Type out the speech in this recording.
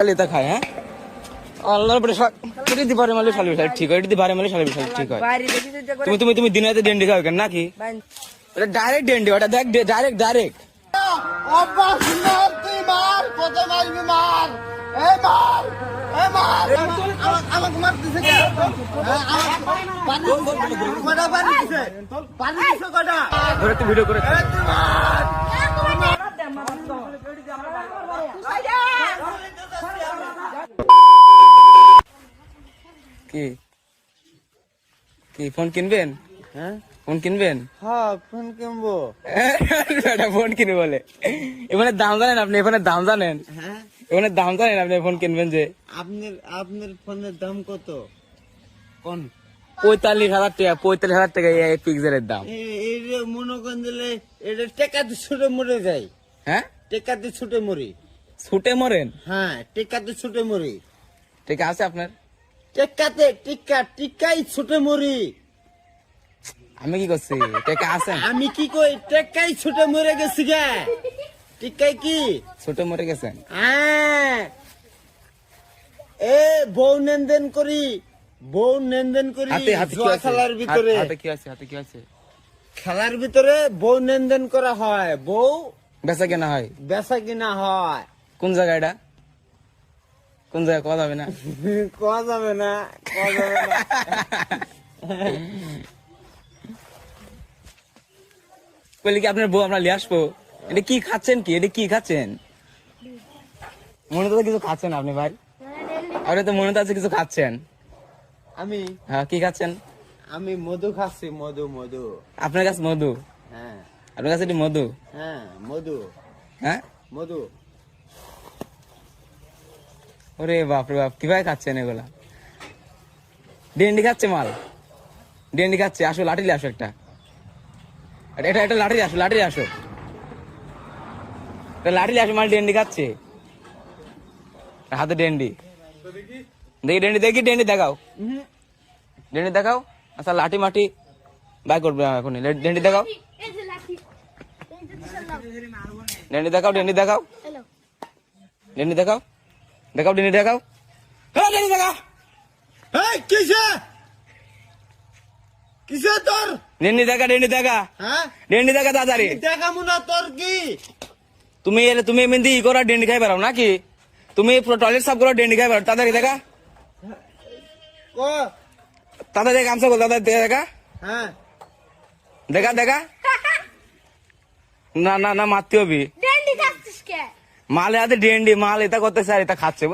लेता खाए हैं अल्लाह बड़े এটি দি বারে মালে শালি শালি ঠিক হয় এটি দি বারে মালে শালি শালি ঠিক হয় তুমি তুমি তুমি দিনে রাতে ডেন্ডি খাও কেন নাকি এটা ডাইরেক্ট ডেন্ডি ওটা দেখ ডাইরেক্ট ডাইরেক্ট আব্বাস মার তুই মার কত মারবি মার এই মার এই মার আমাকে মারতেছে কে পানি কটা পানি দিছে পানি দিছে কটা ধরে একটু ভিডিও করে তুই মার কি কি ফোন কিনবেন হ্যাঁ ফোন কিনবেন হ্যাঁ ফোন কিনবো এটা ফোন কিনবে বলে এখানে দাম জানেন আপনি এখানে দাম জানেন হ্যাঁ এখানে দাম জানেন আপনি ফোন কিনবেন যে আপনার ফোনের দাম কত কোন 45,000 টাকা এই পিক্সেলের দাম এই যে মনে করেন দিলে এটা টেকাতে ছুটে মরে যায় হ্যাঁ টেকাতে ছুটে মরি ছুটে মরেন হ্যাঁ টেকাতে ছুটে মরি ঠিক আছে আপনার টেকাতে টিকাই ছুটে মরি আমি কি করছি টেকা আছেন আমি কি কই টেকাই ছুটে মরে গেছি গে টিকাই কি ছুটে মরে গেছেন হ্যাঁ এ বউ নেনদেন করি হাতে হাতে কি জুয়া আছে খেলার ভিতরে হাতে কি আছে খেলার ভিতরে বউ নেনদেন করা হয় বউ বেচা কেনা হয় বেচা কিনা হয় কোন জায়গা এটা কোন জায়গা কথা হবে না কোয়া যাবে না কোয়া যাবে না বলি কি আপনার বউ আমরা নিয়ে আসবো এটা কি খাচ্ছেন কি এটা কি খাচ্ছেন মনে তো কিছু খাচ্ছেন আপনি ভাই আরে তো মনে তো আছে কিছু খাচ্ছেন আমি হ্যাঁ কি খাচ্ছেন আমি মধু খাচ্ছি মধু মধু আপনার কাছে মধু হ্যাঁ আপনার কাছে এটি মধু হ্যাঁ মধু হ্যাঁ মধু ওরে বাপরে বাপ কিভাবে খাচ্ছেন এগুলা ডেন্ডি খাচ্ছে মাল ডেন্ডি খাচ্ছে আসো লাঠি নিয়ে আসো একটা এটা এটা লাঠি আসো লাঠি আসো লাঠি আসো মাল ডেন্ডি খাচ্ছে হাতে ডেন্ডি দেখি ডেন্ডি দেখি ডেন্ডি দেখাও ডেন্ডি দেখাও আচ্ছা লাঠি মাটি বাই করবে এখন ডেন্ডি দেখাও ডেন্ডি দেখাও ডেন্ডি দেখাও ডেন্ডি দেখাও দেখাও ডেন্ডি দেখাও হ্যাঁ ডেন্ডি দেখাও এই কিসে তোর ডেন্ডি দেখা ডেন্ডি দেখা হ্যাঁ ডেন্ডি দেখা তাড়াতাড়ি দেখামু না তোর কি তুমি এলে তুমি এমনি ই করো ডেন্ডি খাই পারো নাকি তুমি টয়লেট সাফ করো ডেন্ডি খাই পারো তাড়াতাড়ি দেখা ও তাড়াতাড়ি গামছা বল তাড়াতাড়ি দেখা হ্যাঁ দেখা দেখা না না না মারতে হবি ডেন্ডি খাচ্ছিস কে মালে হাতে ডেন্ডি মাল এটা করতেছে আর এটা খাচ্ছে